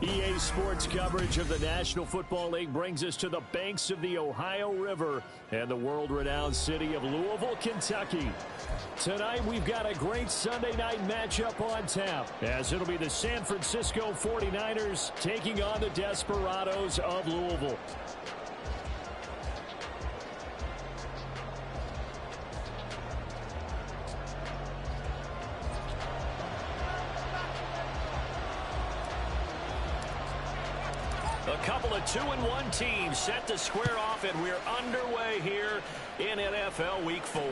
EA Sports coverage of the National Football League brings us to the banks of the Ohio River and the world-renowned city of Louisville, Kentucky. Tonight, we've got a great Sunday night matchup on tap, as it'll be the San Francisco 49ers taking on the Desperados of Louisville. A couple of 2-1 teams set to square off, and we're underway here in NFL Week 4.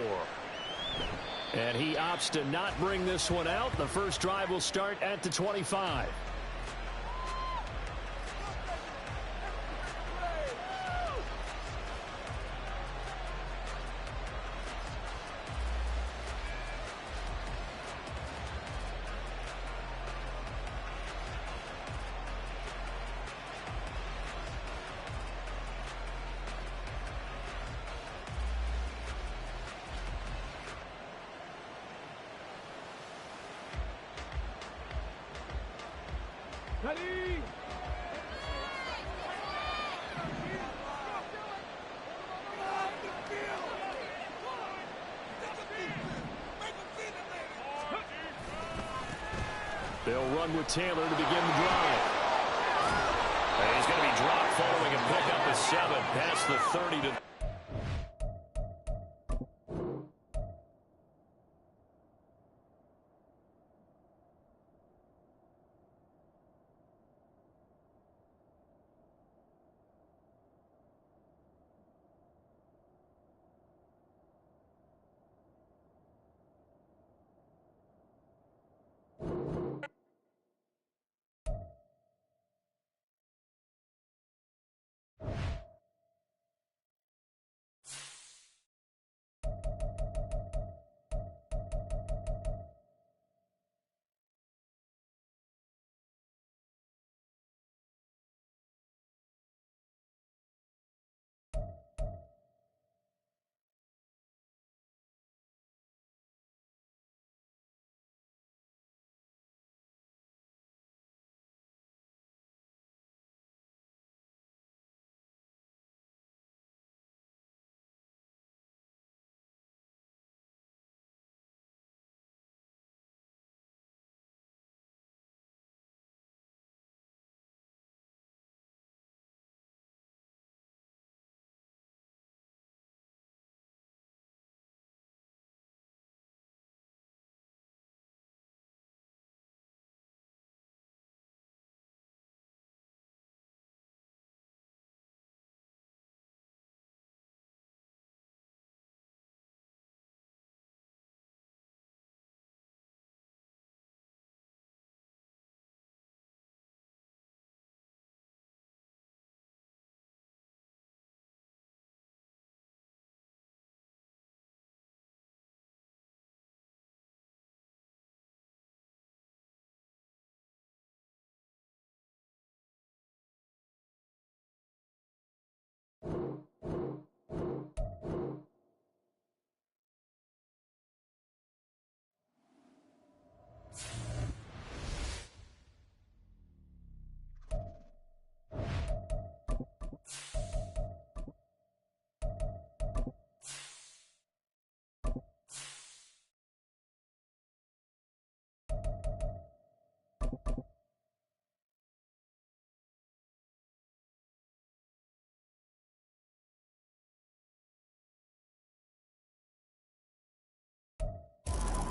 And he opts to not bring this one out. The first drive will start at the 25. They'll run with Taylor to begin the drive. And he's going to be dropped following a pickup of 7 past the 30 to...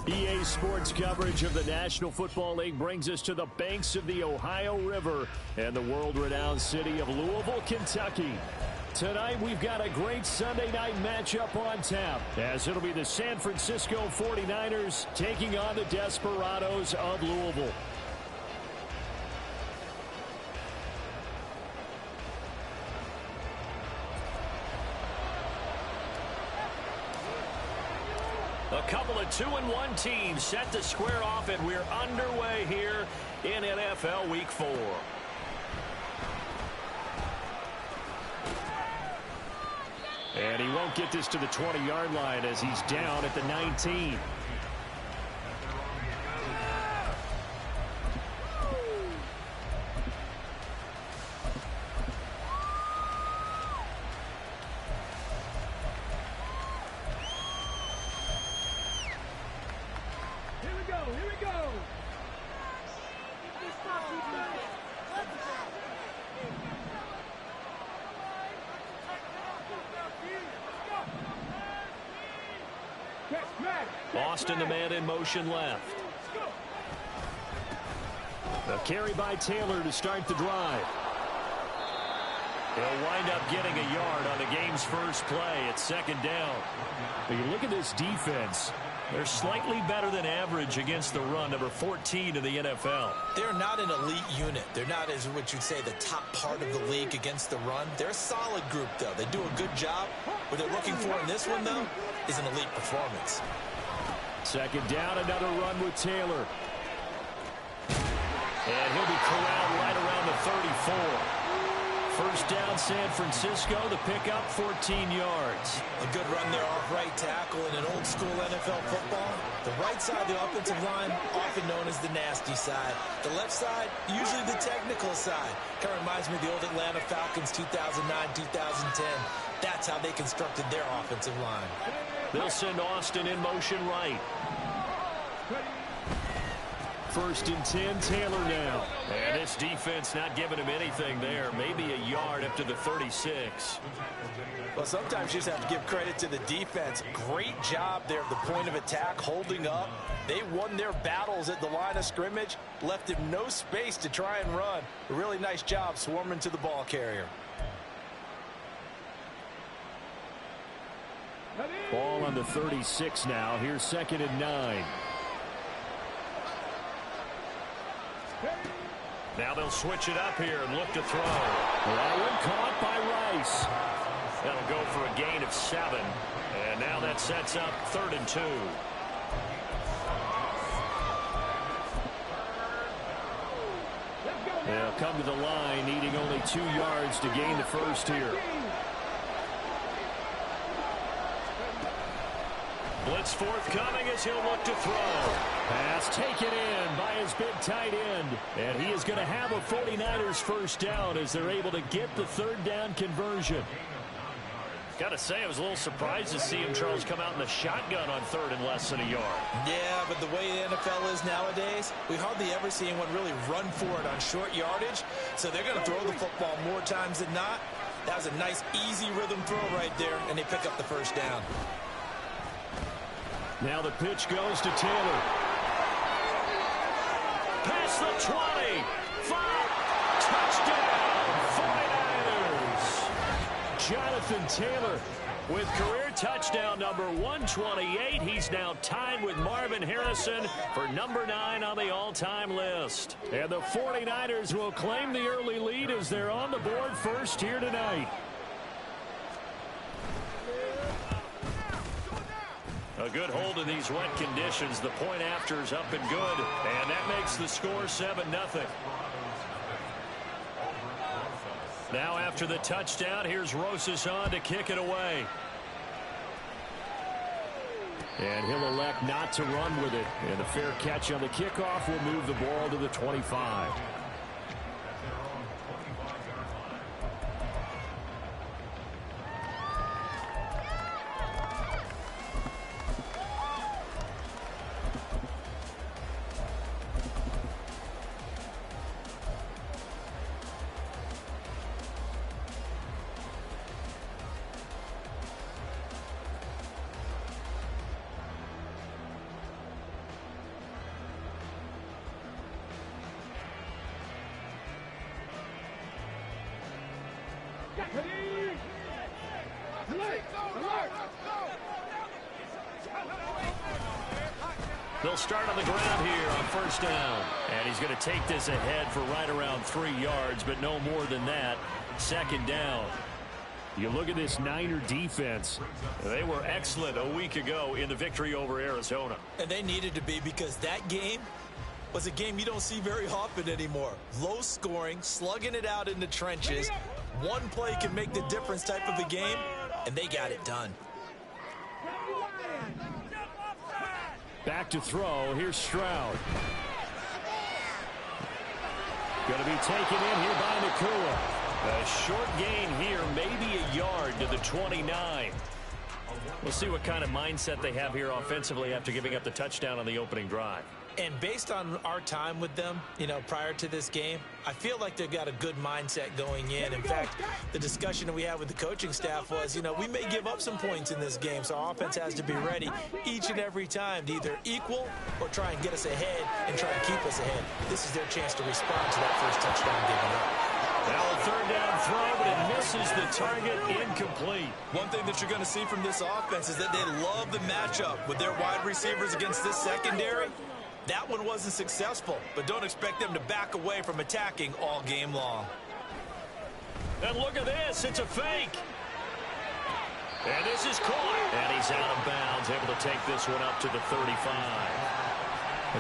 EA Sports coverage of the National Football League brings us to the banks of the Ohio River and the world-renowned city of Louisville, Kentucky. Tonight, we've got a great Sunday night matchup on tap, as it'll be the San Francisco 49ers taking on the Desperados of Louisville. A couple of 2-1 teams set to square off, and we're underway here in NFL Week 4. And he won't get this to the 20-yard line as he's down at the 19. Austin, the man in motion left. A carry by Taylor to start the drive. He'll wind up getting a yard on the game's first play at second down. When you look at this defense, they're slightly better than average against the run, number 14 in the NFL. They're not an elite unit. They're not, as what you'd say, the top part of the league against the run. They're a solid group, though. They do a good job. What they're looking for in this one, though, is an elite performance. Second down, another run with Taylor. And he'll be corralled right around the 34. First down, San Francisco. The pickup, 14 yards. A good run there off right tackle in an old-school NFL football. The right side of the offensive line, often known as the nasty side. The left side, usually the technical side. Kind of reminds me of the old Atlanta Falcons 2009-2010. That's how they constructed their offensive line. They'll send Austin in motion right. First and 10, Taylor now. And this defense not giving him anything there. Maybe a yard up to the 36. Well, sometimes you just have to give credit to the defense. Great job there at the point of attack, holding up. They won their battles at the line of scrimmage, left him no space to try and run. A really nice job swarming to the ball carrier. Ball on the 36 now. Here's second and 9. Now they'll switch it up here and look to throw. That one caught by Rice. That'll go for a gain of 7. And now that sets up 3rd and 2. They'll come to the line, needing only 2 yards to gain the first here. Blitz forthcoming as he'll look to throw. Pass taken in by his big tight end. And he is going to have a 49ers first down as they're able to get the 3rd down conversion. Got to say, I was a little surprised to see him, Charles, come out in the shotgun on 3rd and less than a yard. Yeah, but the way the NFL is nowadays, we hardly ever see anyone really run for it on short yardage. So they're going to throw the football more times than not. That was a nice, easy rhythm throw right there, and they pick up the first down. Now the pitch goes to Taylor. Past the 20. 5. Touchdown, 49ers. Jonathan Taylor with career touchdown number 128. He's now tied with Marvin Harrison for number 9 on the all-time list. And the 49ers will claim the early lead as they're on the board first here tonight. A good hold in these wet conditions. The point after is up and good. And that makes the score 7-0. Now after the touchdown, here's Rosas on to kick it away. And he'll elect not to run with it. And a fair catch on the kickoff will move the ball to the 25. They'll start on the ground here on first down. And he's going to take this ahead for right around 3 yards, but no more than that. Second down. You look at this Niner defense. They were excellent a week ago in the victory over Arizona. And they needed to be, because that game was a game you don't see very often anymore. Low scoring, slugging it out in the trenches. One play can make the difference type of a game, and they got it done. Back to throw. Here's Stroud. Going to be taken in here by Nakua. A short gain here, maybe a yard to the 29. We'll see what kind of mindset they have here offensively after giving up the touchdown on the opening drive. And based on our time with them, prior to this game, I feel like they've got a good mindset going in. In fact, the discussion that we had with the coaching staff was, we may give up some points in this game, so our offense has to be ready each and every time to either equal or try and get us ahead and try and keep us ahead. This is their chance to respond to that first touchdown given up. Now a third down throw, but it misses the target, incomplete. One thing that you're going to see from this offense is that they love the matchup with their wide receivers against this secondary. That one wasn't successful, but don't expect them to back away from attacking all game long. And look at this, it's a fake. And this is caught. And he's out of bounds, able to take this one up to the 35.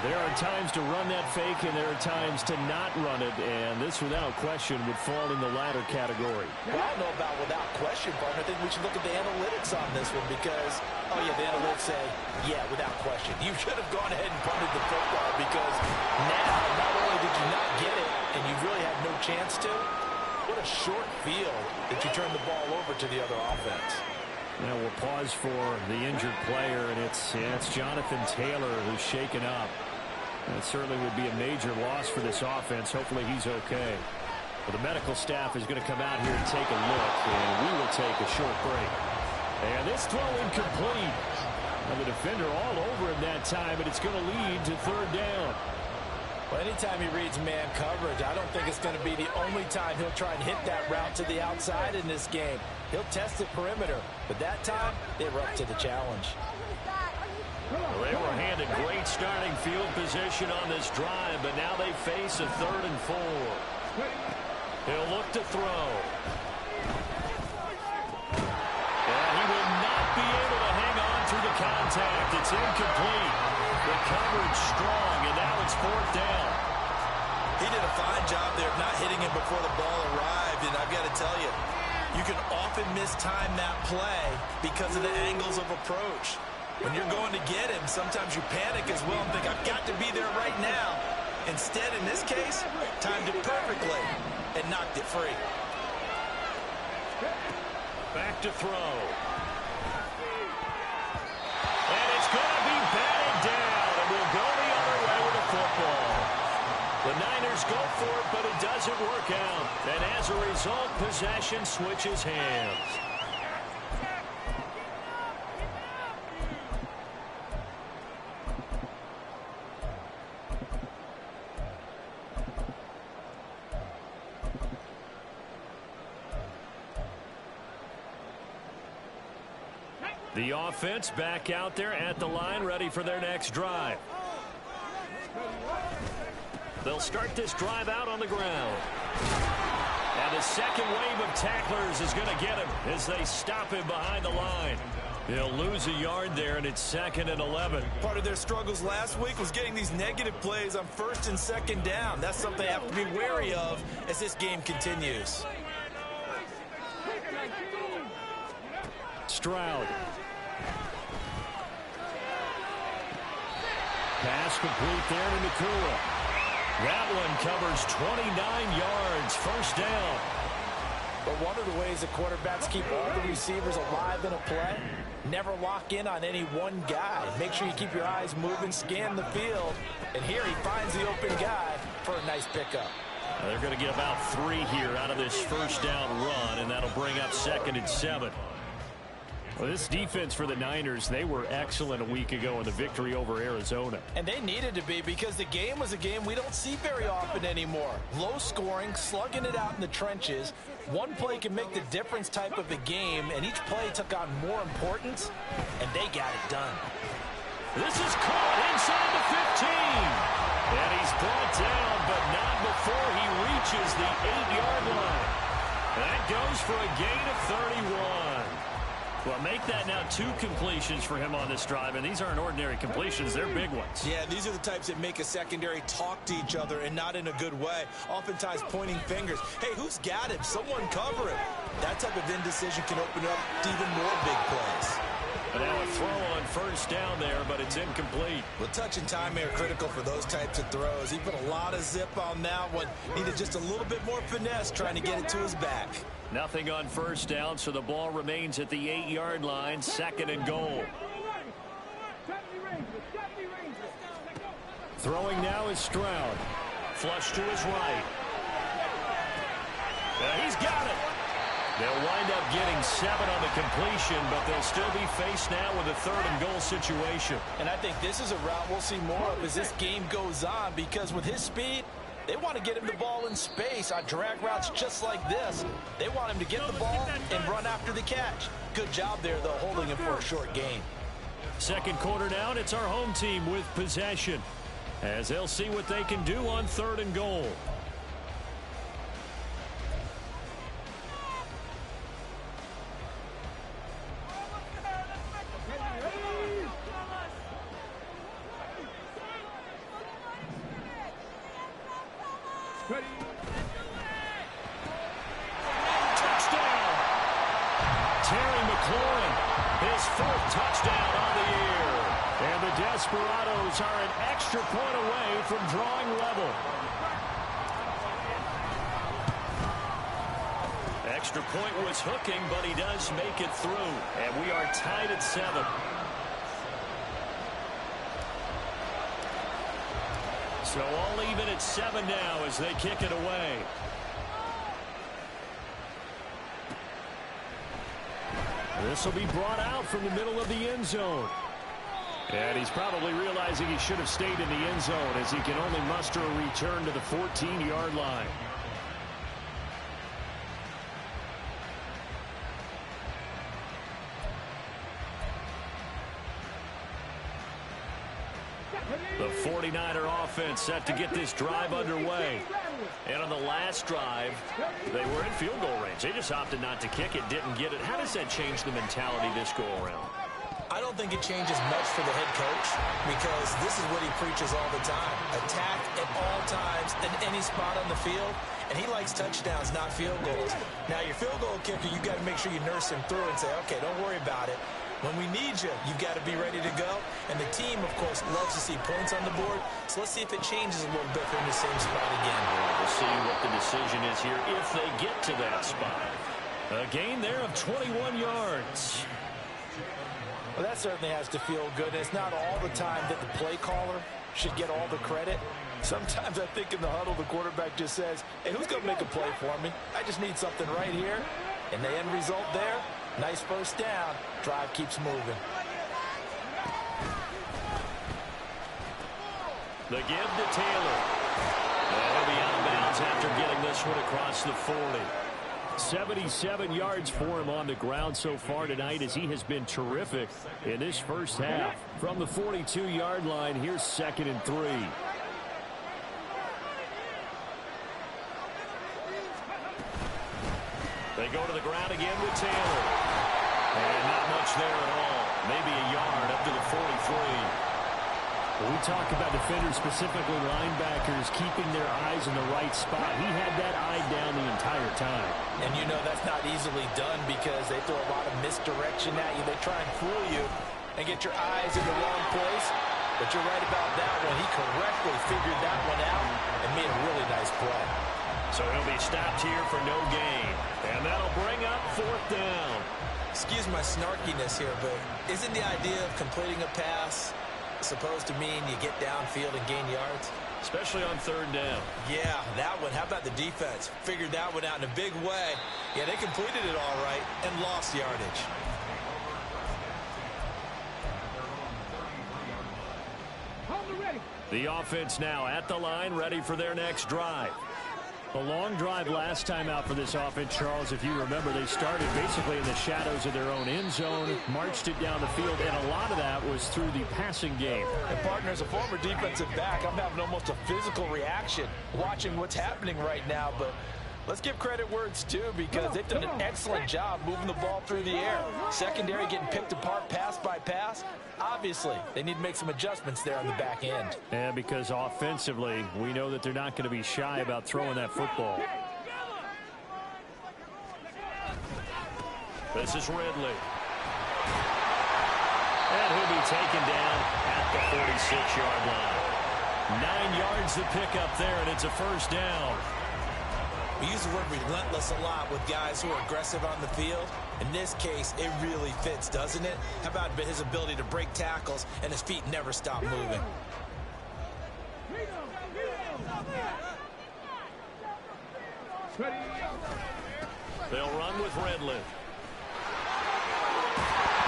There are times to run that fake, and there are times to not run it, and this, without question, would fall in the latter category. Well, I don't know about without question, partner. I think we should look at the analytics on this one because, the analytics say, without question. You should have gone ahead and punted the football because now, not only did you not get it, and you really had no chance to, what a short field that you turned the ball over to the other offense. Now we'll pause for the injured player, and it's Jonathan Taylor who's shaken up. That certainly would be a major loss for this offense. Hopefully he's okay. Well, the medical staff is going to come out here and take a look, and we will take a short break. And this throw incomplete. And the defender all over him that time, and it's going to lead to third down. Well, anytime he reads man coverage, I don't think it's going to be the only time he'll try and hit that route to the outside in this game. He'll test the perimeter, but that time, they were up to the challenge. Well, they were handed great starting field position on this drive, but now they face a 3rd and 4. He'll look to throw. And he will not be able to hang on through the contact. It's incomplete. The coverage strong, and now it's 4th down. He did a fine job there of not hitting him before the ball arrived, and I've got to tell you, you can often mistime that play because of the angles of approach. When you're going to get him, sometimes you panic as well and think, I've got to be there right now. Instead, in this case, timed it perfectly and knocked it free. Back to throw. And it's going to be batted down, and we'll go the other way with the football. The Niners go for it, but it doesn't work out. And as a result, possession switches hands. The offense back out there at the line, ready for their next drive. They'll start this drive out on the ground. And the second wave of tacklers is going to get him as they stop him behind the line. They'll lose a yard there, and it's 2nd and 11. Part of their struggles last week was getting these negative plays on 1st and 2nd down. That's something they have to be wary of as this game continues. Stroud. Pass complete there to Nakua. That one covers 29 yards. 1st down. But one of the ways the quarterbacks keep all the receivers alive in a play, never lock in on any one guy. Make sure you keep your eyes moving, scan the field. And here he finds the open guy for a nice pickup. Now they're going to get about 3 here out of this 1st down run, and that'll bring up 2nd and 7. Well, this defense for the Niners, they were excellent a week ago in the victory over Arizona. And they needed to be because the game was a game we don't see very often anymore. Low scoring, slugging it out in the trenches. One play can make the difference type of a game, and each play took on more importance, and they got it done. This is caught inside the 15. And he's brought down, but not before he reaches the 8-yard line. That goes for a gain of 31. Well, make that now 2 completions for him on this drive, and these aren't ordinary completions. They're big ones. Yeah, these are the types that make a secondary talk to each other and not in a good way. Oftentimes pointing fingers. Hey, who's got him? Someone cover him. That type of indecision can open up to even more big plays. And now a throw on 1st down there, but it's incomplete. Well, touch and time are critical for those types of throws. He put a lot of zip on that one. Needed just a little bit more finesse trying to get it to his back. Nothing on 1st down, so the ball remains at the 8-yard line, 2nd and goal. Throwing now is Stroud. Flush to his right. He's got it. They'll wind up getting 7 on the completion, but they'll still be faced now with a 3rd and goal situation. And I think this is a route we'll see more of as this game goes on, because with his speed, they want to get him the ball in space on drag routes just like this. They want him to get the ball and run after the catch. Good job there, though, holding him for a short gain. Second quarter now, and it's our home team with possession, as they'll see what they can do on 3rd and goal. Touchdown! Terry McLaurin, his 4th touchdown on the year. And the Desperados are an extra point away from drawing level. Extra point was hooking, but he does make it through. And we are tied at 7. So all even at 7 now as they kick it away. This will be brought out from the middle of the end zone. And he's probably realizing he should have stayed in the end zone as he can only muster a return to the 14-yard line. The 49er offense set to get this drive underway. And on the last drive, they were in field goal range. They just opted not to kick it, didn't get it. How does that change the mentality this go-around? I don't think it changes much for the head coach, because this is what he preaches all the time. Attack at all times in any spot on the field. And he likes touchdowns, not field goals. Now, your field goal kicker, you've got to make sure you nurse him through and say, okay, don't worry about it. When we need you, you've got to be ready to go. And the team, of course, loves to see points on the board. So let's see if it changes a little bit from the same spot again. We'll see what the decision is here if they get to that spot. A gain there of 21 yards. Well, that certainly has to feel good. It's not all the time that the play caller should get all the credit. Sometimes I think in the huddle, the quarterback just says, hey, who's going to make a play for me? I just need something right here. And the end result there, nice first down. Drive keeps moving. The give to Taylor. He'll be out of bounds after getting this one across the 40. 77 yards for him on the ground so far tonight, as he has been terrific in this first half. From the 42-yard line, here's 2nd and 3. They go to the ground again with Taylor. And not much there at all. Maybe a yard up to the 43. When we talk about defenders, specifically linebackers, keeping their eyes in the right spot, he had that eye down the entire time. And you know that's not easily done, because they throw a lot of misdirection at you. They try and fool you and get your eyes in the wrong place. But you're right about that one. He correctly figured that one out and made a really nice play. So he'll be stopped here for no gain. And that'll bring up 4th down. Excuse my snarkiness here, but isn't the idea of completing a pass supposed to mean you get downfield and gain yards? Especially on 3rd down. Yeah, that one. How about the defense? Figured that one out in a big way. Yeah, they completed it all right and lost yardage. The offense now at the line, ready for their next drive. A long drive last time out for this offense, Charles. If you remember, they started basically in the shadows of their own end zone, marched it down the field, and a lot of that was through the passing game. And partner, as a former defensive back, I'm having almost a physical reaction watching what's happening right now. But let's give credit where it's due, because they've done an excellent job moving the ball through the air. Secondary getting picked apart pass by pass. Obviously, they need to make some adjustments there on the back end. And because offensively, we know that they're not going to be shy about throwing that football. This is Ridley. And he'll be taken down at the 46-yard line. 9 yards to pick up there, and it's a first down. We use the word relentless a lot with guys who are aggressive on the field. In this case, it really fits, doesn't it? How about his ability to break tackles and his feet never stop moving? They'll run with Redland.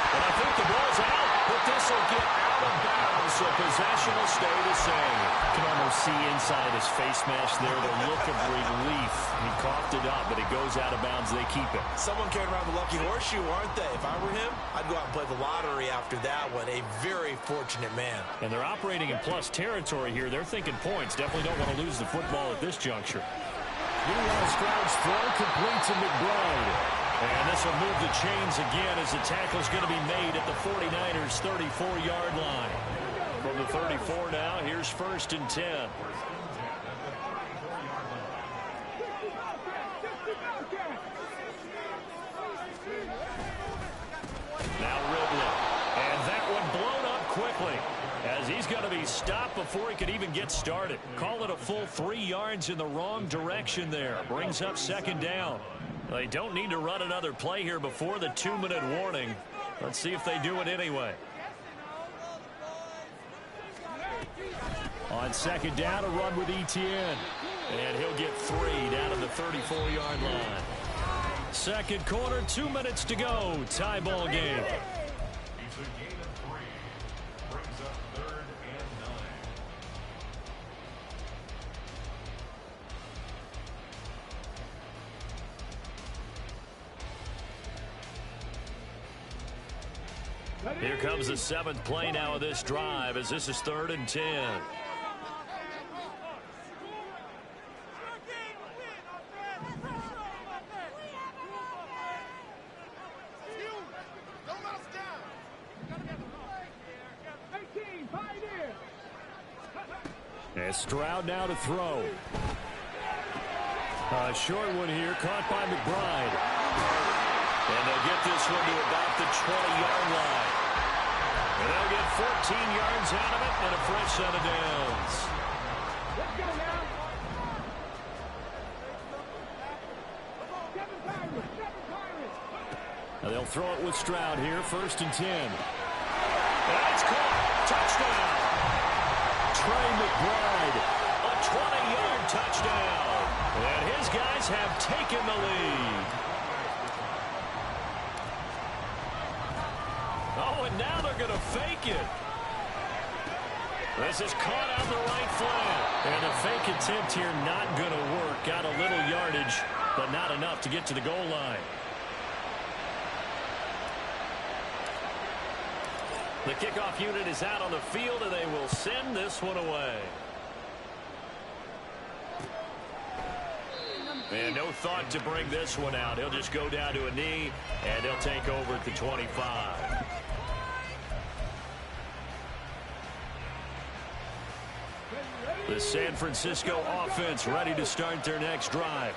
And I think the ball's out, but this will get out of bounds, so possession will stay the same. You can almost see inside his face mask there the look of relief. He coughed it up, but it goes out of bounds. They keep it. Someone carrying around the lucky horseshoe, aren't they? If I were him, I'd go out and play the lottery after that one. A very fortunate man. And they're operating in plus territory here. They're thinking points. Definitely don't want to lose the football at this juncture. Meanwhile, Stroud's throw complete to McBride. And this will move the chains again as the tackle's going to be made at the 49ers' 34-yard line. From the 34 now, here's 1st and 10. Now Ridley. And that one blown up quickly as he's going to be stopped before he could even get started. Call it a full 3 yards in the wrong direction there. Brings up 2nd down. They don't need to run another play here before the 2-minute warning. Let's see if they do it anyway. On 2nd down, a run with Etienne. And he'll get 3 down to the 34-yard line. 2nd quarter, 2 minutes to go. Tie ball game. Here comes the 7th play now of this drive as this is 3rd and 10. And Stroud now to throw. A short one here, caught by McBride. And they'll get this one to about the 20-yard line. And they'll get 14 yards out of it and a fresh set of downs. Let's go now. Now they'll throw it with Stroud here, 1st and 10. That's caught. Touchdown. Trey McBride, a 20-yard touchdown. And his guys have taken the lead. Oh, and now they're going to fake it. This is caught on the right flank. And the fake attempt here not going to work. Got a little yardage, but not enough to get to the goal line. The kickoff unit is out on the field, and they will send this one away. And no thought to bring this one out. He'll just go down to a knee, and he'll take over at the 25. The San Francisco offense ready to start their next drive.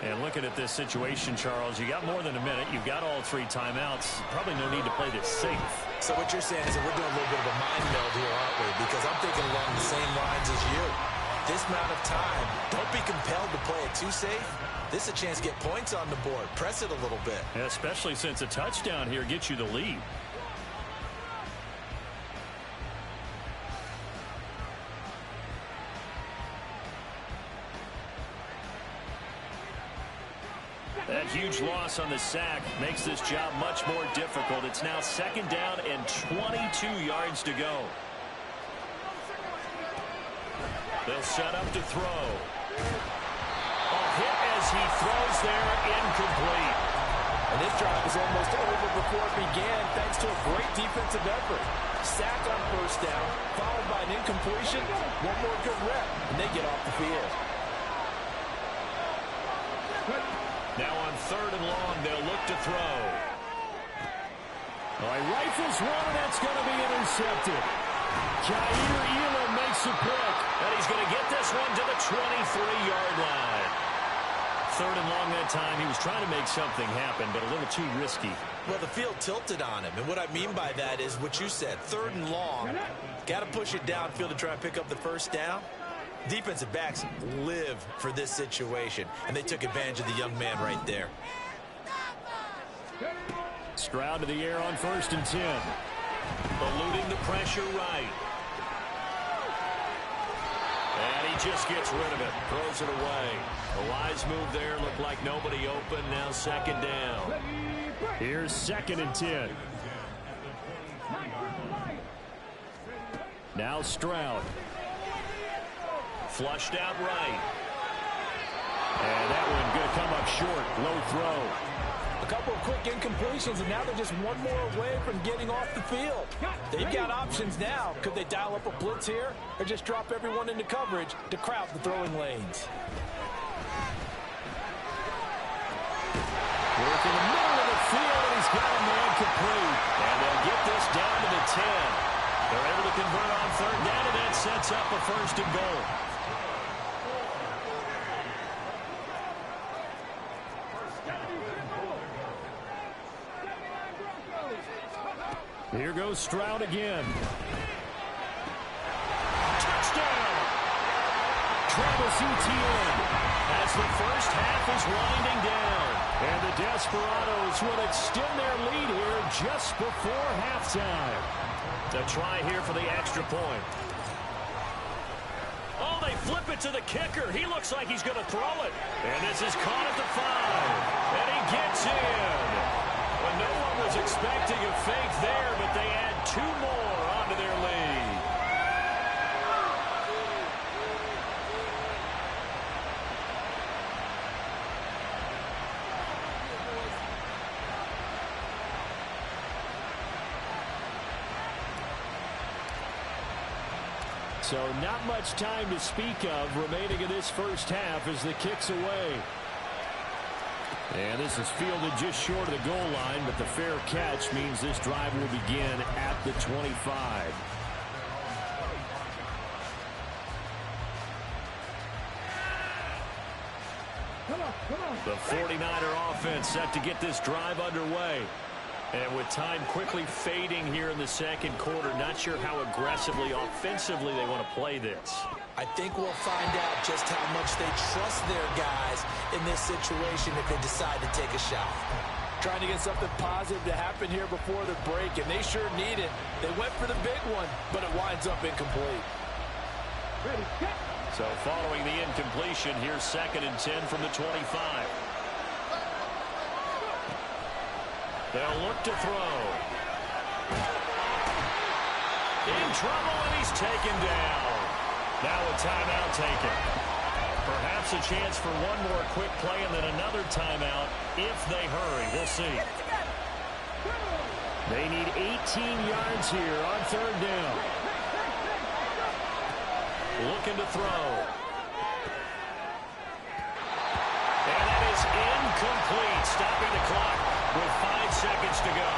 And looking at this situation, Charles, you got more than a minute. You've got all 3 timeouts. Probably no need to play this safe. So what you're saying is that we're doing a little bit of a mind meld here, aren't we? Because I'm thinking along the same lines as you. This amount of time, don't be compelled to play it too safe. This is a chance to get points on the board. Press it a little bit. Yeah, especially since a touchdown here gets you the lead. That huge loss on the sack makes this job much more difficult. It's now 2nd down and 22 yards to go. They'll set up to throw. A hit as he throws there, incomplete. And this drive is almost over before it began thanks to a great defensive effort. Sack on 1st down, followed by an incompletion. One more good rep, and they get off the field. Now on 3rd and long, they'll look to throw. All right, rifles one, and that's going to be intercepted. Jair Elam makes a pick, and he's going to get this one to the 23-yard line. 3rd and long that time. He was trying to make something happen, but a little too risky. Well, the field tilted on him, and what I mean by that is what you said, 3rd and long. Got to push it downfield to try and pick up the 1st down. Defensive backs live for this situation, and they took advantage of the young man right there. Stroud to the air on 1st and 10. Eluding the pressure right. And he he just gets rid of it. Throws it away. A wise move there. Looked like nobody open. Now second down. Here's 2nd and 10. Now Stroud. Flushed out right. And that one going to come up short. Low throw. A couple of quick incompletions, and now they're just one more away from getting off the field. They've got options now. Could they dial up a blitz here or just drop everyone into coverage to crowd the throwing lanes? Work in the middle of the field, and he's got a man complete. And they'll get this down to the 10. They're able to convert on 3rd down, and that sets up a 1st and goal. Here goes Stroud again. Touchdown! Travis Etienne as the first half is winding down. And the Desperados will extend their lead here just before halftime. The try here for the extra point. Oh, they flip it to the kicker. He looks like he's going to throw it. And this is caught at the 5. And he gets in. Well, no one was expecting a fake there, but they add 2 more onto their lead. So not much time to speak of remaining in this first half as the kick's away. And this is fielded just short of the goal line, but the fair catch means this drive will begin at the 25. The 49er offense set to get this drive underway. And with time quickly fading here in the second quarter, not sure how aggressively, offensively they want to play this. I think we'll find out just how much they trust their guys in this situation if they decide to take a shot. Trying to get something positive to happen here before the break, and they sure need it. They went for the big one, but it winds up incomplete. So following the incompletion, here's 2nd and 10 from the 25. They'll look to throw. In trouble, and he's taken down. Now a timeout taken. Perhaps a chance for one more quick play and then another timeout if they hurry. We'll see. They need 18 yards here on 3rd down. Looking to throw. And that is incomplete. Stopping the clock with 5 seconds to go.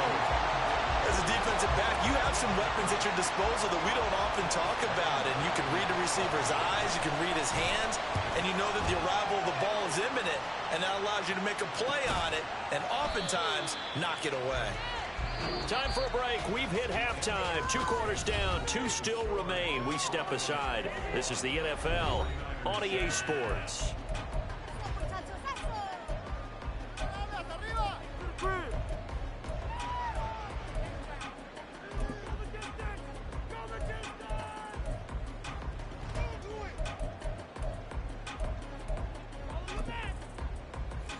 As a defensive back, you have some weapons at your disposal that we don't often talk about. And you can read the receiver's eyes, you can read his hands, and you know that the arrival of the ball is imminent, and that allows you to make a play on it and oftentimes knock it away. Time for a break. We've hit halftime. 2 quarters down, 2 still remain. We step aside. This is the NFL on EA Sports.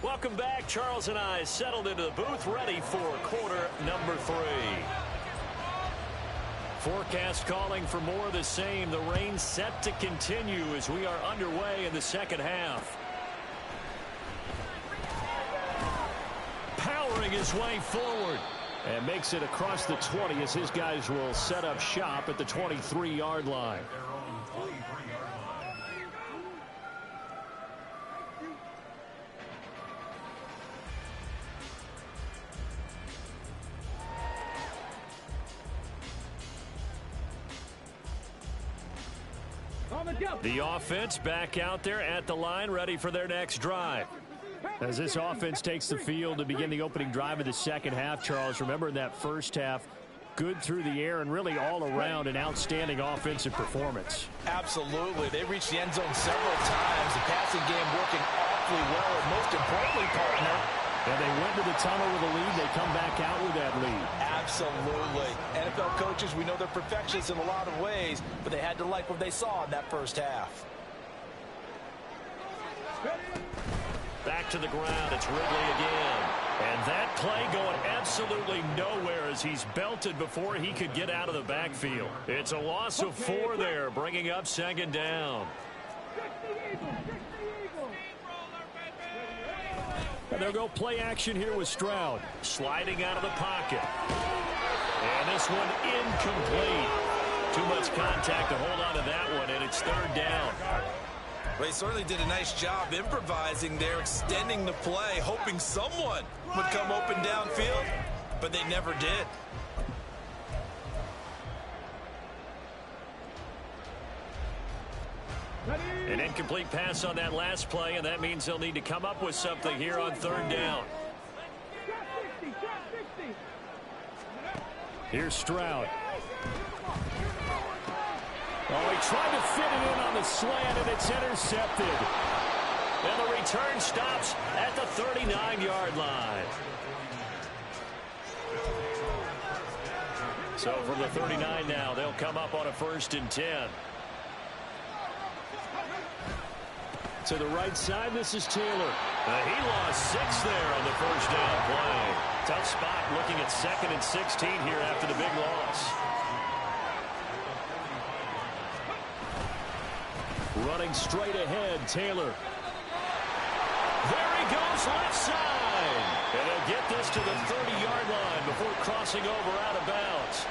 Welcome back. Charles and I settled into the booth, ready for quarter number 3. Forecast calling for more of the same. The rain set to continue as we are underway in the second half. Powering his way forward. And makes it across the 20 as his guys will set up shop at the 23-yard line. The offense back out there at the line, ready for their next drive. As this offense takes the field to begin the opening drive of the second half, Charles, remember in that first half, good through the air and really all around an outstanding offensive performance. Absolutely. They reached the end zone several times. The passing game working awfully well, and most importantly, partner, and they went to the tunnel with a lead. They come back out with that lead. Absolutely. NFL coaches, we know they're perfectionists in a lot of ways, but they had to like what they saw in that first half. Back to the ground. It's Ridley again. And that play going absolutely nowhere as he's belted before he could get out of the backfield. It's a loss of 4 there, bringing up second down. And they'll go play action here with Stroud. Sliding out of the pocket. And this one incomplete. Too much contact to hold on to that one, and it's third down. They certainly did a nice job improvising there, extending the play, hoping someone would come open downfield, but they never did. An incomplete pass on that last play, and that means they'll need to come up with something here on third down. Here's Stroud. Oh, he tried to fit it in on the slant, and it's intercepted. And the return stops at the 39-yard line. So from the 39 now, they'll come up on a 1st and 10. To the right side, this is Taylor. He lost 6 there on the first down play. Tough spot looking at 2nd and 16 here after the big loss. Running straight ahead, Taylor. There he goes, left side. And he'll get this to the 30-yard line before crossing over out of bounds.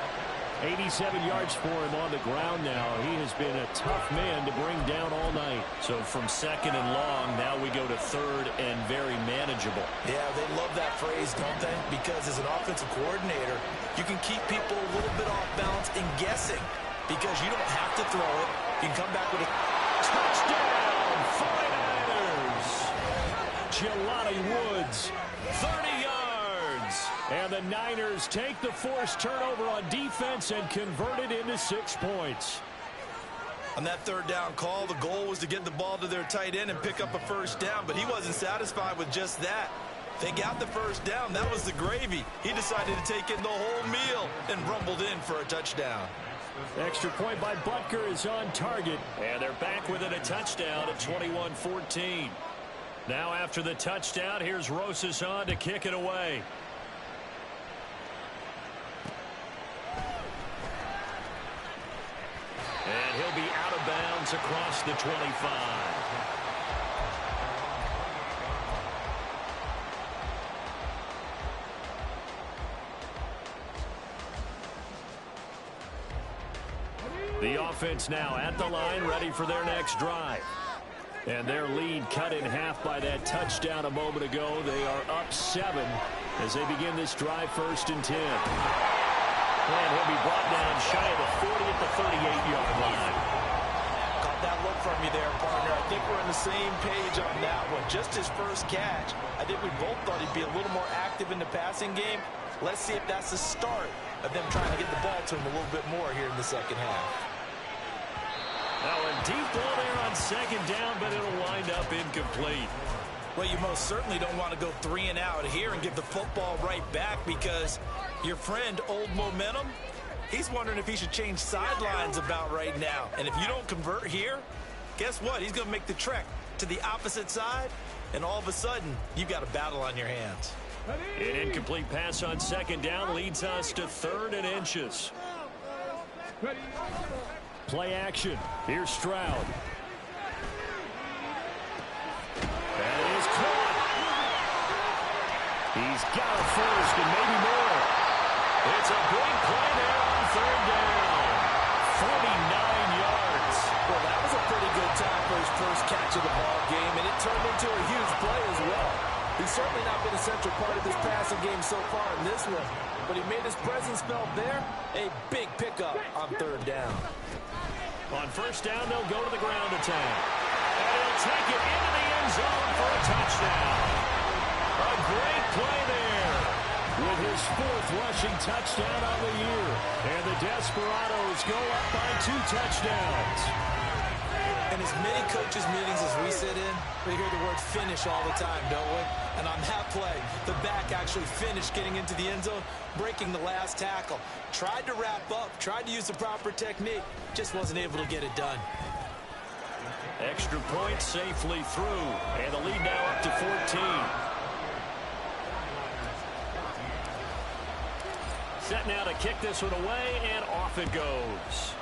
87 yards for him on the ground now. He has been a tough man to bring down all night. So from 2nd and long, now we go to 3rd and very manageable. Yeah, they love that phrase, don't they? Because as an offensive coordinator, you can keep people a little bit off balance and guessing because you don't have to throw it. You can come back with a touchdown, 49ers. Jelani Woods, 30 yards. And the Niners take the forced turnover on defense and convert it into 6 points. On that third down call, the goal was to get the ball to their tight end and pick up a first down, but he wasn't satisfied with just that. They got the first down. That was the gravy. He decided to take in the whole meal and rumbled in for a touchdown. Extra point by Butker is on target, and they're back within a touchdown at 21-14. Now after the touchdown, here's Rosas on to kick it away. And he'll be out of bounds across the 25. The offense now at the line, ready for their next drive. And their lead cut in half by that touchdown a moment ago. They are up 7 as they begin this drive, 1st and 10. And he'll be brought down shy of the 40 at the 38-yard line. Got that look from you there, partner. I think we're on the same page on that one. Just his first catch. I think we both thought he'd be a little more active in the passing game. Let's see if that's the start of them trying to get the ball to him a little bit more here in the second half. Now a deep ball there on 2nd down, but it'll wind up incomplete. Well, you most certainly don't want to go 3 and out here and give the football right back because your friend, Old Momentum, he's wondering if he should change sidelines about right now. And if you don't convert here, guess what? He's going to make the trek to the opposite side, and all of a sudden, you've got a battle on your hands. An incomplete pass on 2nd down leads us to 3rd and inches. Play action. Here's Stroud. And it is caught. He's got a first and maybe more. It's a big play there on 3rd down. 49 yards. Well, that was a pretty good time for his first catch of the ball game, and it turned into a huge play as well. He's certainly not been a central part of this passing game so far in this one, but he made his presence felt there. A big pickup on 3rd down. On 1st down, they'll go to the ground attack. And he'll take it into the end zone for a touchdown. A great play there with his 4th rushing touchdown on the year. And the Desperados go up by 2 touchdowns. In as many coaches' meetings as we sit in, we hear the word finish all the time, don't we? And on that play, the back actually finished getting into the end zone, breaking the last tackle. Tried to wrap up, tried to use the proper technique, just wasn't able to get it done. Extra point safely through. And the lead now up to 14. Set now to kick this one away, and off it goes.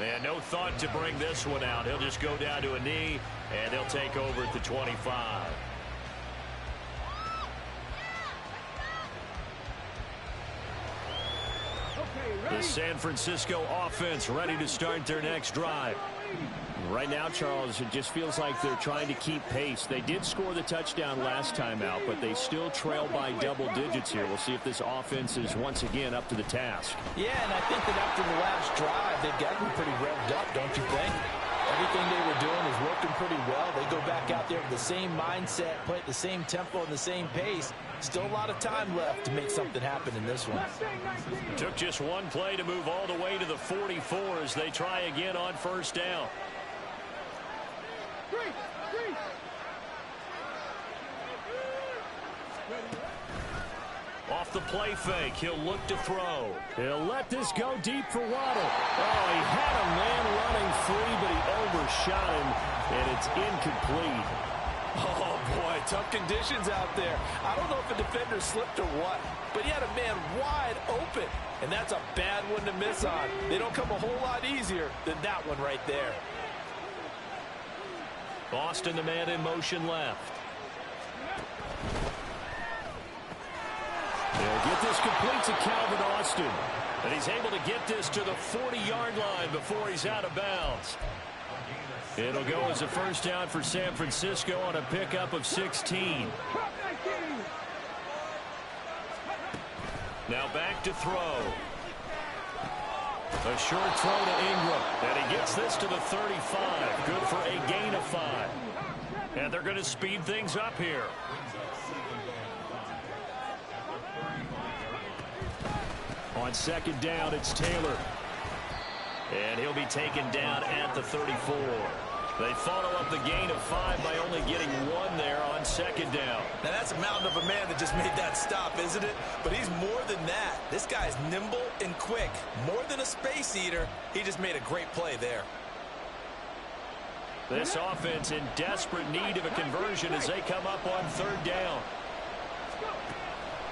And no thought to bring this one out. He'll just go down to a knee, and he'll take over at the 25. The San Francisco offense ready to start their next drive. Right now, Charles, it just feels like they're trying to keep pace. They did score the touchdown last time out, but they still trail by double digits here. We'll see if this offense is once again up to the task. Yeah, and I think that after the last drive, they've gotten pretty revved up, don't you think? Everything they were doing is working pretty well. They go back out there with the same mindset, play at the same tempo and the same pace. Still a lot of time left to make something happen in this one. Took just one play to move all the way to the 44 as they try again on first down. Off the play fake, he'll look to throw. He'll let this go deep for Waddle. Oh, he had a man running free, but he overshot him, and it's incomplete. Oh, boy, tough conditions out there. I don't know if the defender slipped or what, but he had a man wide open, and that's a bad one to miss on. They don't come a whole lot easier than that one right there. Austin, the man in motion left. They'll get this complete to Calvin Austin. And he's able to get this to the 40-yard line before he's out of bounds. It'll go as a first down for San Francisco on a pickup of 16. Now back to throw. A short throw to Ingram. And he gets this to the 35. Good for a gain of 5. And they're going to speed things up here. On second down, it's Taylor. And he'll be taken down at the 34. They follow up the gain of 5 by only getting 1 there on second down. Now that's a mountain of a man that just made that stop, isn't it? But he's more than that. This guy's nimble and quick. More than a space eater, he just made a great play there. This offense in desperate need of a conversion as they come up on third down.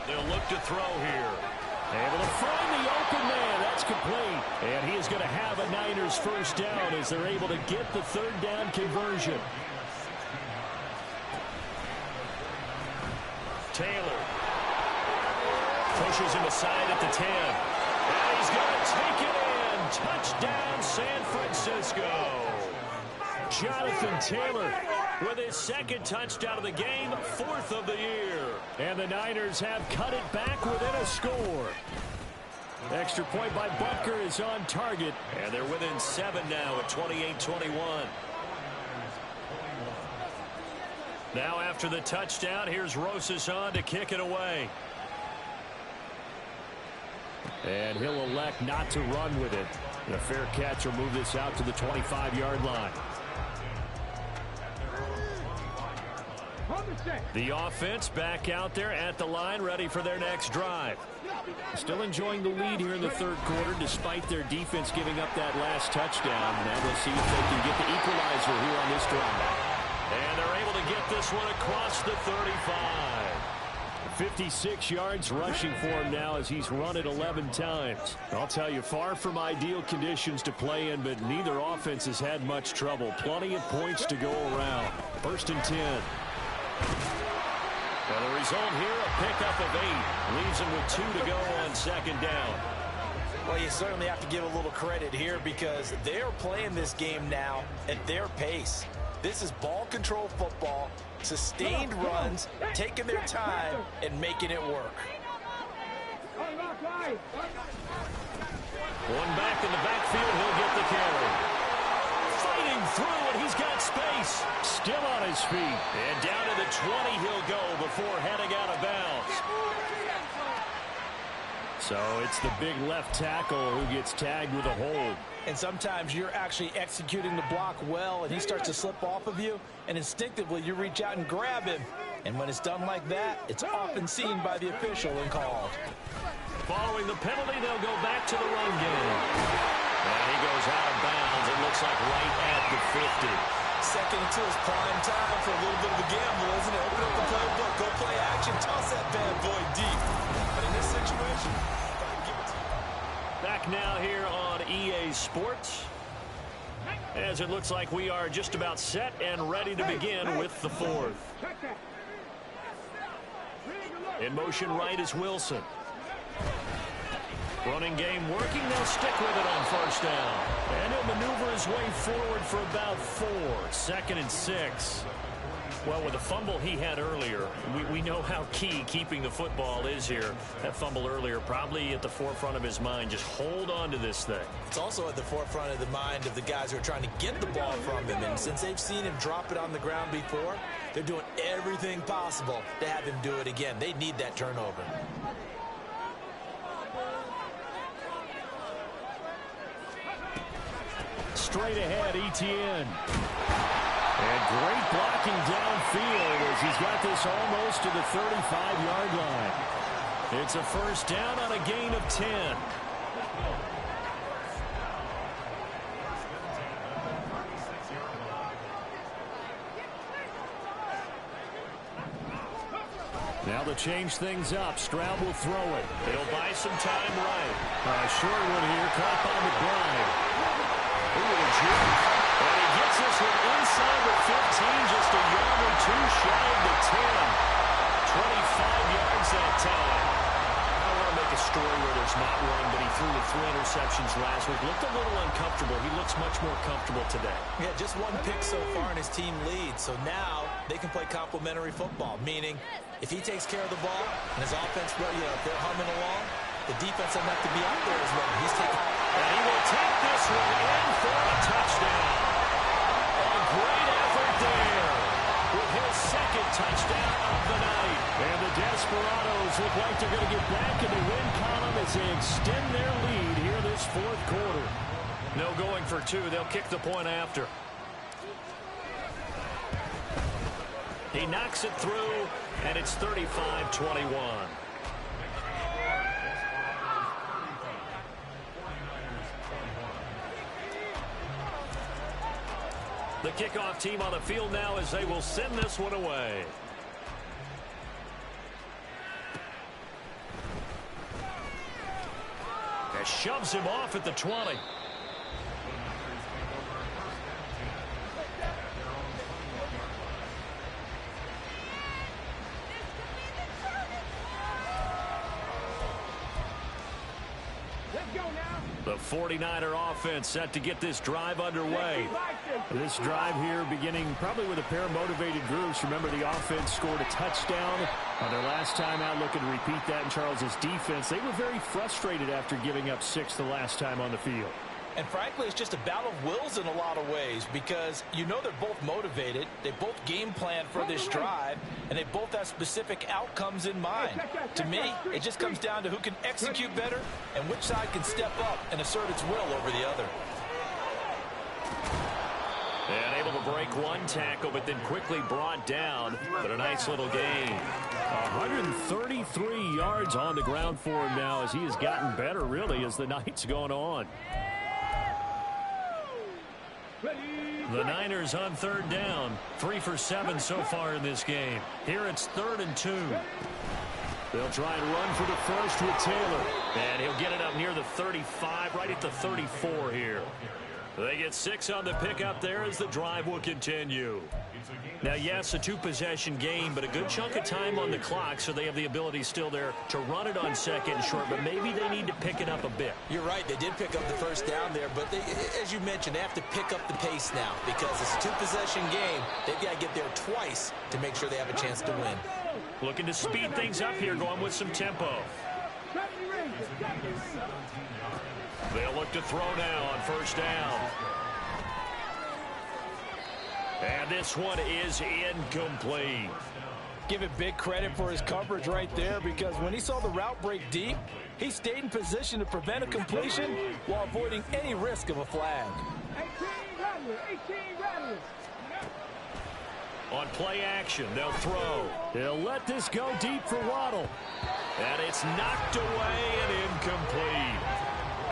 They'll look to throw here. Able to find the open man. That's complete. And he is going to have a Niners first down as they're able to get the third down conversion. Taylor pushes him aside at the 10. And he's going to take it in. Touchdown, San Francisco. Jonathan Taylor with his second touchdown of the game, 4th of the year. And the Niners have cut it back within a score. Extra point by Butker is on target. And they're within 7 now at 28-21. Now after the touchdown, here's Rosas on to kick it away. And he'll elect not to run with it. And a fair catch will move this out to the 25-yard line. The offense back out there at the line, ready for their next drive. Still enjoying the lead here in the third quarter, despite their defense giving up that last touchdown. Now we'll see if they can get the equalizer here on this drive. And they're able to get this one across the 35. 56 yards rushing for him now as he's run it 11 times. I'll tell you, far from ideal conditions to play in, but neither offense has had much trouble. Plenty of points to go around. 1st and 10. And the result here, a pickup of 8. Leaves them with 2 to go on second down. Well, you certainly have to give a little credit here because they're playing this game now at their pace. This is ball control football, sustained runs, taking their time, and making it work. One back in the backfield, he'll get the carry. Fighting through, and he's got space. Still on his feet. And down to the 20 he'll go before heading out of bounds. So it's the big left tackle who gets tagged with a hold. And sometimes you're actually executing the block well, and he starts to slip off of you, and instinctively you reach out and grab him. And when it's done like that, it's often seen by the official and called. Following the penalty, they'll go back to the run game. And he goes out of bounds. It looks like right at the 50. Second and 2 is prime time for a little bit of a gamble, isn't it? Open up the playbook, go play action, toss that bad boy deep. But in this situation, I'd give it to you. Back now here on EA Sports, as it looks like we are just about set and ready to begin with the fourth. In motion right is Wilson. Running game working. They'll stick with it on first down. And he'll maneuver his way forward for about 4. 2nd and 6. Well, with the fumble he had earlier, we know how key keeping the football is here. That fumble earlier probably at the forefront of his mind. Just hold on to this thing. It's also at the forefront of the mind of the guys who are trying to get the ball from him. And since they've seen him drop it on the ground before, they're doing everything possible to have him do it again. They need that turnover. Straight ahead, Etienne. And great blocking downfield as he's got this almost to the 35-yard line. It's a first down on a gain of 10. Now to change things up, Stroud will throw it. He'll buy some time right. A short one here, caught by McBride. And he gets this one inside the 15, just a yard or 2 shy of the 10. 25 yards that time. I don't want to make a story where there's not one, but he threw the 3 interceptions last week. Looked a little uncomfortable. He looks much more comfortable today. Yeah, just 1 pick so far and his team leads. So now they can play complementary football, meaning if he takes care of the ball and his offense, they're humming along, the defense doesn't have to be out there as well. He's taking. And he will take this one in for a touchdown. A great effort there with his 2nd touchdown of the night. And the Desperados look like they're going to get back in the win column as they extend their lead here this 4th quarter. No going for 2. They'll kick the point after. He knocks it through, and it's 35-21. The kickoff team on the field now as they will send this one away. That shoves him off at the 20. The 49er offense set to get this drive underway. This drive here beginning probably with a pair of motivated groups. Remember, the offense scored a touchdown on their last time out. Looking to repeat that in Charles's defense. They were very frustrated after giving up 6 the last time on the field. And frankly, it's just a battle of wills in a lot of ways because you know they're both motivated. They both game plan for this drive, and they both have specific outcomes in mind. To me, it just comes down to who can execute better and which side can step up and assert its will over the other. And able to break 1 tackle, but then quickly brought down. But a nice little gain. 133 yards on the ground for him now as he has gotten better, really, as the night's gone on. The Niners on 3rd down. 3 for 7 so far in this game. Here it's 3rd and 2. They'll try and run for the first with Taylor. And he'll get it up near the 35, right at the 34 here. They get 6 on the pickup there as the drive will continue. Now, yes, a 2-possession game, but a good chunk of time on the clock, so they have the ability still there to run it on 2nd and short, but maybe they need to pick it up a bit. You're right. They did pick up the first down there, but they, as you mentioned, they have to pick up the pace now because it's a 2-possession game. They've got to get there twice to make sure they have a chance to win. Looking to speed things up here, going with some tempo. They'll look to throw now on first down. And this one is incomplete. Give it big credit for his coverage right there because when he saw the route break deep, he stayed in position to prevent a completion while avoiding any risk of a flag. 18 rattlers. On play action, they'll throw. They'll let this go deep for Waddle. And it's knocked away and incomplete.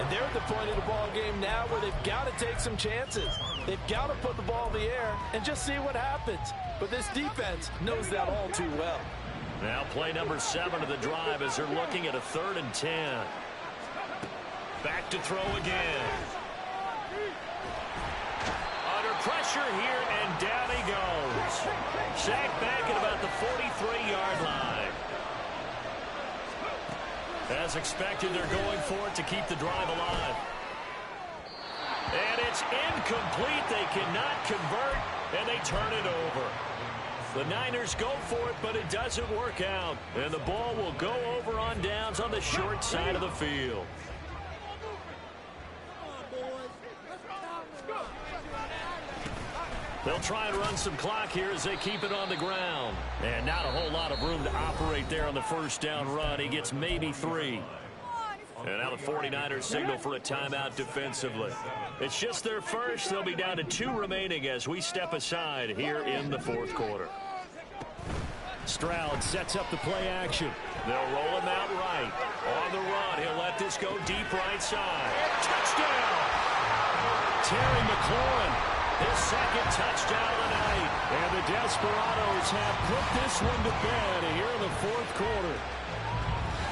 And they're at the point of the ball game now where they've got to take some chances. They've got to put the ball in the air and just see what happens. But this defense knows that all too well. Now play number 7 of the drive as they're looking at a 3rd and 10. Back to throw again. Under pressure here, and down he goes. Sacked back at about the 43-yard line. As expected, they're going for it to keep the drive alive. And it's incomplete. They cannot convert, and they turn it over. The Niners go for it, but it doesn't work out. And the ball will go over on downs on the short side of the field. They'll try and run some clock here as they keep it on the ground. And not a whole lot of room to operate there on the first down run. He gets maybe 3. And now the 49ers signal for a timeout defensively. It's just their first. They'll be down to 2 remaining as we step aside here in the 4th quarter. Stroud sets up the play action. They'll roll him out right. On the run, he'll let this go deep right side. Touchdown! Terry McLaurin, his 2nd touchdown of the night. And the Desperados have put this one to bed here in the 4th quarter.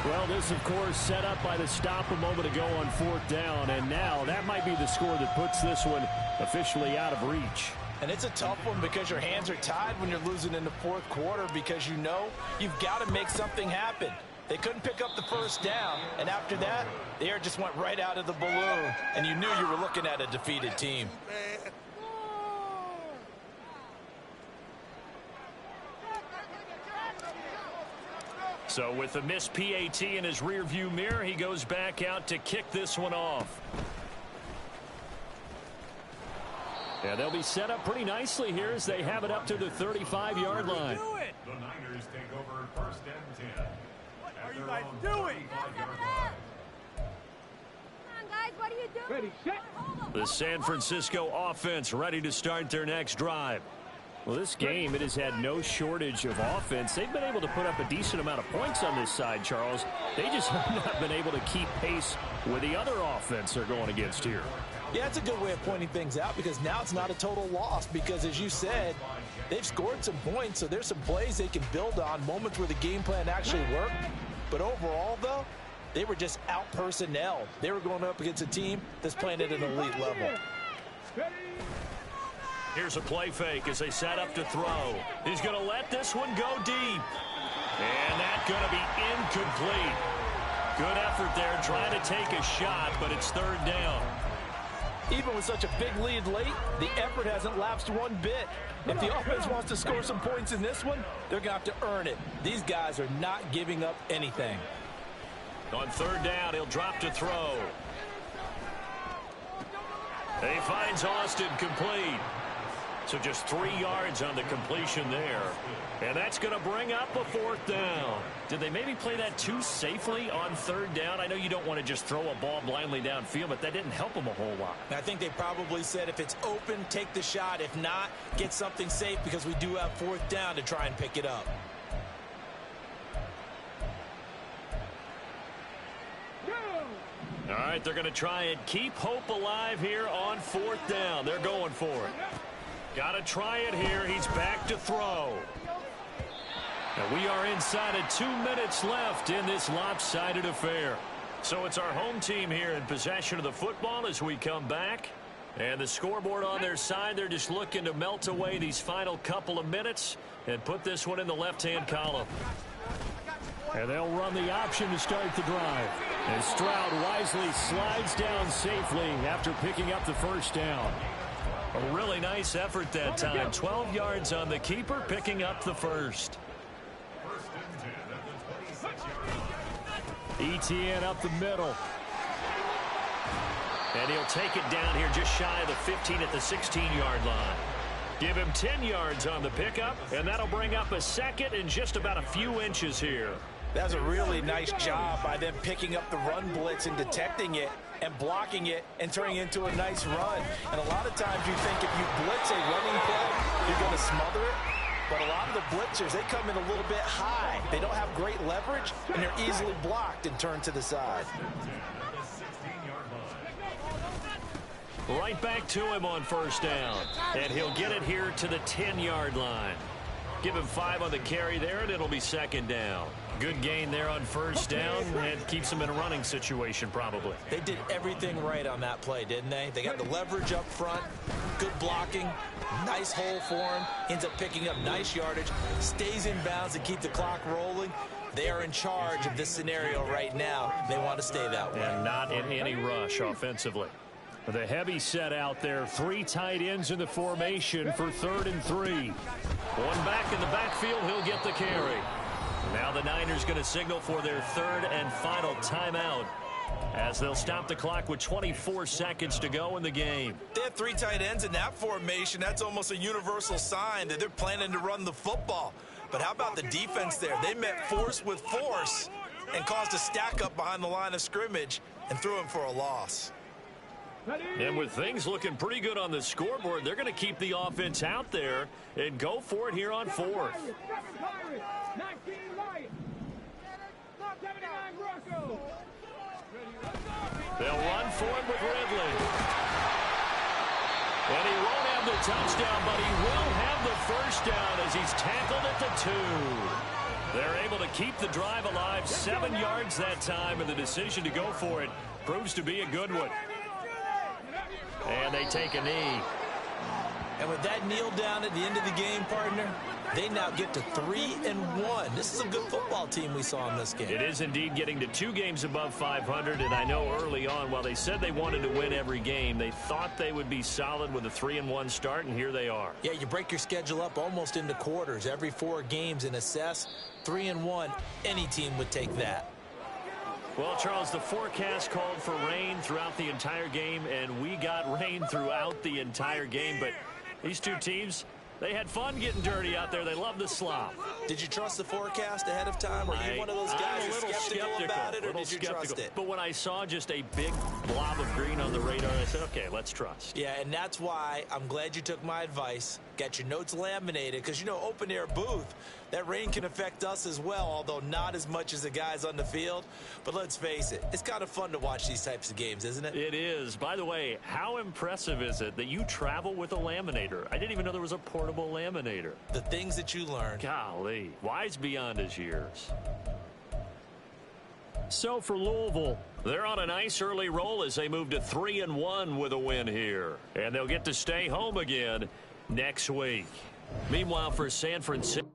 Well, this, of course, set up by the stop a moment ago on 4th down. And now that might be the score that puts this one officially out of reach. And it's a tough one because your hands are tied when you're losing in the 4th quarter because you know you've got to make something happen. They couldn't pick up the first down, and after that, the air just went right out of the balloon, and you knew you were looking at a defeated team. So with the missed PAT in his rearview mirror, he goes back out to kick this one off. Yeah, they'll be set up pretty nicely here as they have it up to the 35-yard line. The Niners take over 1st and 10. What are you guys doing? Come on, guys, what are you doing? Ready, set. The San Francisco offense ready to start their next drive. Well, this game, it has had no shortage of offense. They've been able to put up a decent amount of points on this side, Charles. They just have not been able to keep pace with the other offense they're going against here. Yeah, it's a good way of pointing things out because now it's not a total loss because, as you said, they've scored some points, so there's some plays they can build on, moments where the game plan actually worked. But overall, though, they were just out-personnel. They were going up against a team that's playing at an elite level. Here's a play fake as they set up to throw. He's going to let this one go deep. And that's going to be incomplete. Good effort there trying to take a shot, but it's 3rd down. Even with such a big lead late, the effort hasn't lapsed one bit. If the offense wants to score some points in this one, they're going to have to earn it. These guys are not giving up anything. On 3rd down, he'll drop to throw. He finds Austin complete. So just 3 yards on the completion there. And that's going to bring up a 4th down. Did they maybe play that too safely on 3rd down? I know you don't want to just throw a ball blindly downfield, but that didn't help them a whole lot. I think they probably said if it's open, take the shot. If not, get something safe because we do have 4th down to try and pick it up. All right, they're going to try and keep hope alive here on 4th down. They're going for it. Got to try it here. He's back to throw. And we are inside of 2 minutes left in this lopsided affair. So it's our home team here in possession of the football as we come back. And the scoreboard on their side, they're just looking to melt away these final couple of minutes and put this one in the left-hand column. And they'll run the option to start the drive. And Stroud wisely slides down safely after picking up the first down. A really nice effort that time. 12 yards on the keeper, picking up the first. ETN up the middle. And he'll take it down here just shy of the 15 at the 16-yard line. Give him 10 yards on the pickup, and that'll bring up a 2nd and just about a few inches here. That's a really nice job by them picking up the run blitz and detecting it and blocking it and turning it into a nice run. And a lot of times you think if you blitz a running play, you're going to smother it. But a lot of the blitzers, they come in a little bit high. They don't have great leverage, and they're easily blocked and turned to the side. Right back to him on first down. And he'll get it here to the 10-yard line. Give him 5 on the carry there, and it'll be second down. Good gain there on first down, and keeps him in a running situation probably. They did everything right on that play, didn't they? They got the leverage up front, good blocking, nice hole for him, ends up picking up nice yardage, stays in bounds to keep the clock rolling. They are in charge of this scenario right now. They want to stay that way. And not in any rush offensively. The heavy set out there. 3 tight ends in the formation for 3rd and 3. One back in the backfield. He'll get the carry. Now the Niners going to signal for their 3rd and final timeout as they'll stop the clock with 24 seconds to go in the game. They have 3 tight ends in that formation. That's almost a universal sign that they're planning to run the football. But how about the defense there? They met force with force and caused a stack up behind the line of scrimmage and threw him for a loss. And with things looking pretty good on the scoreboard, they're going to keep the offense out there and go for it here on 4th. They'll run for him with Ridley. And he won't have the touchdown, but he will have the first down as he's tackled at the 2. They're able to keep the drive alive, 7 yards that time, and the decision to go for it proves to be a good one. And they take a knee. And with that kneel down at the end of the game, partner, they now get to 3-1. This is a good football team we saw in this game. It is indeed getting to 2 games above 500, and I know early on, while they said they wanted to win every game, they thought they would be solid with a 3-1 start, and here they are. Yeah, you break your schedule up almost into quarters, every 4 games, and assess 3-1. Any team would take that. Well, Charles, the forecast called for rain throughout the entire game, and we got rain throughout the entire game. But these 2 teams, they had fun getting dirty out there. They love the slop. Did you trust the forecast ahead of time? Or are you one of those guys who's skeptical about it, or did you trust it? But when I saw just a big blob of green on the radar, I said, okay, let's trust. Yeah, and that's why I'm glad you took my advice. Got your notes laminated, because, you know, open-air booth, that rain can affect us as well, although not as much as the guys on the field. But let's face it, it's kind of fun to watch these types of games, isn't it? It is. By the way, how impressive is it that you travel with a laminator? I didn't even know there was a portable laminator. The things that you learn. Golly, wise beyond his years. So for Louisville, they're on a nice early roll as they move to 3-1 with a win here. And they'll get to stay home again next week. Meanwhile, for San Francisco.